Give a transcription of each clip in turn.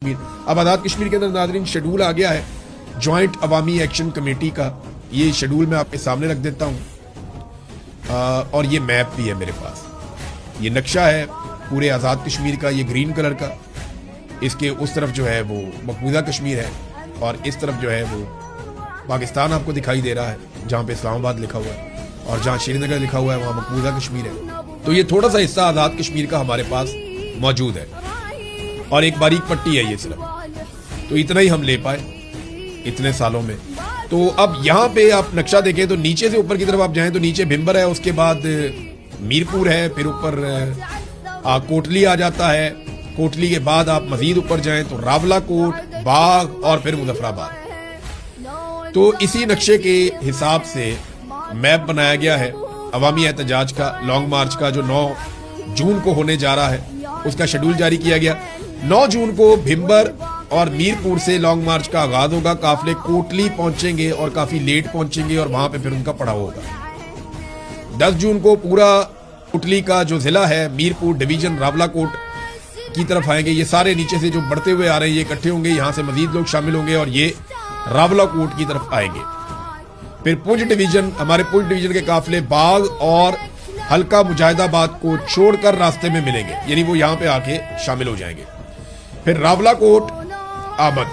اب آزاد کشمیر کے اندر ناظرین شیڈول آ گیا ہے جوائنٹ عوامی ایکشن کمیٹی کا. یہ شیڈول میں آپ کے سامنے رکھ دیتا ہوں اور یہ میپ بھی ہے میرے پاس. یہ نقشہ ہے پورے آزاد کشمیر کا, یہ گرین کلر کا. اس کے اس طرف جو ہے وہ مقبوضہ کشمیر ہے اور اس طرف جو ہے وہ پاکستان آپ کو دکھائی دے رہا ہے, جہاں پہ اسلام آباد لکھا ہوا ہے اور جہاں شری نگر لکھا ہوا ہے وہاں مقبوضہ کشمیر ہے. تو یہ تھوڑا سا حصہ آزاد کشمیر کا ہمارے پاس موجود ہے اور ایک باریک پٹی ہے یہ صرف. تو اتنا ہی ہم لے پائے اتنے سالوں میں. تو اب یہاں پہ آپ نقشہ دیکھیں تو نیچے سے اوپر کی طرف آپ جائیں تو نیچے بھمبر ہے, اس کے بعد میرپور ہے, پھر اوپر کوٹلی آ جاتا ہے. کوٹلی کے بعد آپ مزید اوپر جائیں تو راولہ کوٹ, باغ اور پھر مظفر آباد. تو اسی نقشے کے حساب سے میپ بنایا گیا ہے عوامی احتجاج کا, لانگ مارچ کا, جو 9 جون کو ہونے جا رہا ہے. اس کا شیڈول جاری کیا گیا. 9 جون کو بھمبر اور میرپور سے لانگ مارچ کا آغاز ہوگا. قافلے کوٹلی پہنچیں گے اور کافی لیٹ پہنچیں گے اور وہاں پہ پھر ان کا پڑاؤ ہوگا. 10 جون کو پورا کوٹلی کا جو ضلع ہے میرپور ڈویژن راولہ کوٹ کی طرف آئیں گے. یہ سارے نیچے سے جو بڑھتے ہوئے آ رہے ہیں یہ اکٹھے ہوں گے, یہاں سے مزید لوگ شامل ہوں گے اور یہ راولہ کوٹ کی طرف آئیں گے. پھر پنچ ڈویژن, ہمارے پنچ ڈویژن کے قافلے باغ اور حلقہ مجاہد آباد کو چھوڑ کر راستے میں ملیں گے, یعنی وہ یہاں پہ آ کے شامل ہو جائیں گے. پھر راولہ کوٹ آمد,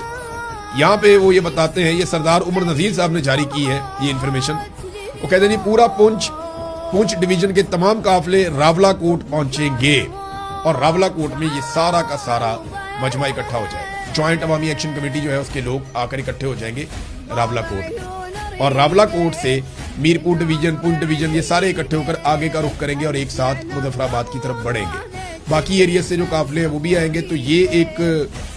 یہاں پہ وہ یہ بتاتے ہیں, یہ سردار عمر نذیر صاحب نے جاری کی ہے یہ انفارمیشن. وہ کہتے ہیں پورا پنچ ڈویژن کے تمام قافلے راولہ کوٹ پہنچیں گے اور راولہ کوٹ میں یہ سارا کا سارا مجمع اکٹھا ہو جائے گا. جوائنٹ عوامی ایکشن کمیٹی جو ہے اس کے لوگ آ کر اکٹھے ہو جائیں گے راولہ کوٹ میں, اور راولہ کوٹ سے میرپور ڈویژن, پنچ ڈویژن, یہ سارے اکٹھے ہو کر آگے کا رخ کریں گے اور ایک ساتھ مظفر آباد کی طرف بڑھیں گے. باقی ایریز سے جو قافلے ہیں وہ بھی آئیں گے. تو یہ ایک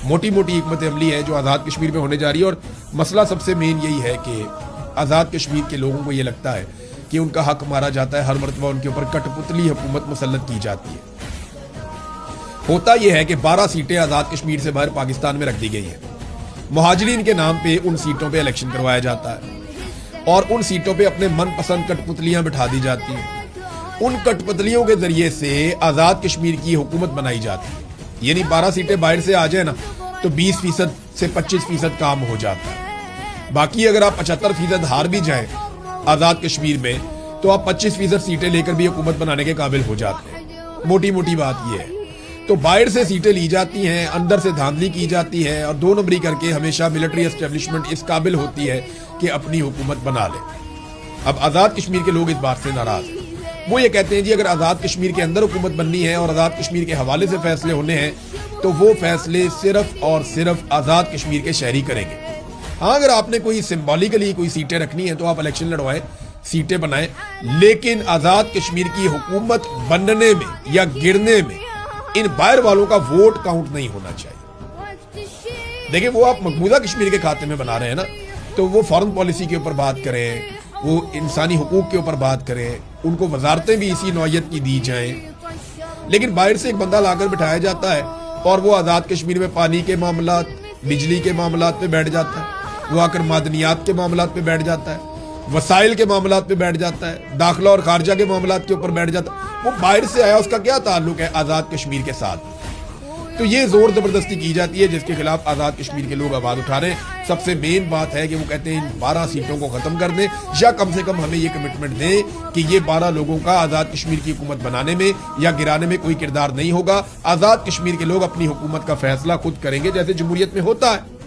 موٹی حکمت عملی ہے جو آزاد کشمیر میں ہونے جا رہی ہے. اور مسئلہ سب سے مین یہی ہے کہ آزاد کشمیر کے لوگوں کو یہ لگتا ہے کہ ان کا حق مارا جاتا ہے, ہر مرتبہ ان کے اوپر کٹ پتلی حکومت مسلط کی جاتی ہے. ہوتا یہ ہے کہ 12 سیٹیں آزاد کشمیر سے باہر پاکستان میں رکھ دی گئی ہیں. مہاجرین کے نام پہ ان سیٹوں پہ الیکشن کروایا جاتا ہے اور ان سیٹوں پہ اپنے من پسند کٹ پتلیاں بٹھا دی جاتی ہیں. ان کٹ پتلیوں کے ذریعے سے آزاد کشمیر کی حکومت بنائی جاتی ہے. یعنی 12 سیٹیں باہر سے آ جائیں نا تو 20% سے 25% کام ہو جاتا ہے. باقی اگر آپ 75% ہار بھی جائیں آزاد کشمیر میں تو آپ 25% سیٹیں لے کر بھی حکومت بنانے کے قابل ہو جاتے ہیں. موٹی بات یہ ہے. تو باہر سے سیٹیں لی جاتی ہیں, اندر سے دھاندلی کی جاتی ہے اور 2 نمبری کر کے ہمیشہ ملٹری اسٹیبلشمنٹ اس قابل ہوتی ہے کہ اپنی حکومت بنا لے. اب آزاد کشمیر کے لوگ اس بات سے ناراض ہیں. وہ یہ کہتے ہیں اگر آزاد کشمیر کے اندر حکومت بننی ہے اور آزاد کشمیر کے حوالے سے فیصلے ہونے ہیں تو وہ فیصلے صرف اور صرف آزاد کشمیر کے شہری کریں گے. ہاں, اگر آپ نے کوئی سمبولیکلی کوئی سیٹیں رکھنی ہیں تو آپ الیکشن لڑوائیں, سیٹیں بنائیں, لیکن آزاد کشمیر کی حکومت بننے میں یا گرنے میں ان باہر والوں کا ووٹ کاؤنٹ نہیں ہونا چاہیے. دیکھیں وہ آپ مقبوضہ کشمیر کے کھاتے میں بنا رہے ہیں نا, تو وہ فارن پالیسی کے اوپر بات کریں, وہ انسانی حقوق کے اوپر بات کریں, ان کو وزارتیں بھی اسی نوعیت کی دی جائیں. لیکن باہر سے ایک بندہ لا کر بٹھایا جاتا ہے اور وہ آزاد کشمیر میں پانی کے معاملات, بجلی کے معاملات پہ بیٹھ جاتا ہے, وہ آ کر معدنیات کے معاملات پہ بیٹھ جاتا ہے, وسائل کے معاملات پہ بیٹھ جاتا ہے, داخلہ اور خارجہ کے معاملات کے اوپر بیٹھ جاتا ہے. وہ باہر سے آیا, اس کا کیا تعلق ہے آزاد کشمیر کے ساتھ؟ تو یہ زور زبردستی کی جاتی ہے جس کے خلاف آزاد کشمیر کے لوگ آواز اٹھا رہے ہیں. سب سے مین بات ہے کہ وہ کہتے ہیں 12 سیٹوں کو ختم کر دیں یا کم سے کم ہمیں یہ کمٹمنٹ دیں کہ یہ 12 لوگوں کا آزاد کشمیر کی حکومت بنانے میں یا گرانے میں کوئی کردار نہیں ہوگا. آزاد کشمیر کے لوگ اپنی حکومت کا فیصلہ خود کریں گے جیسے جمہوریت میں ہوتا ہے.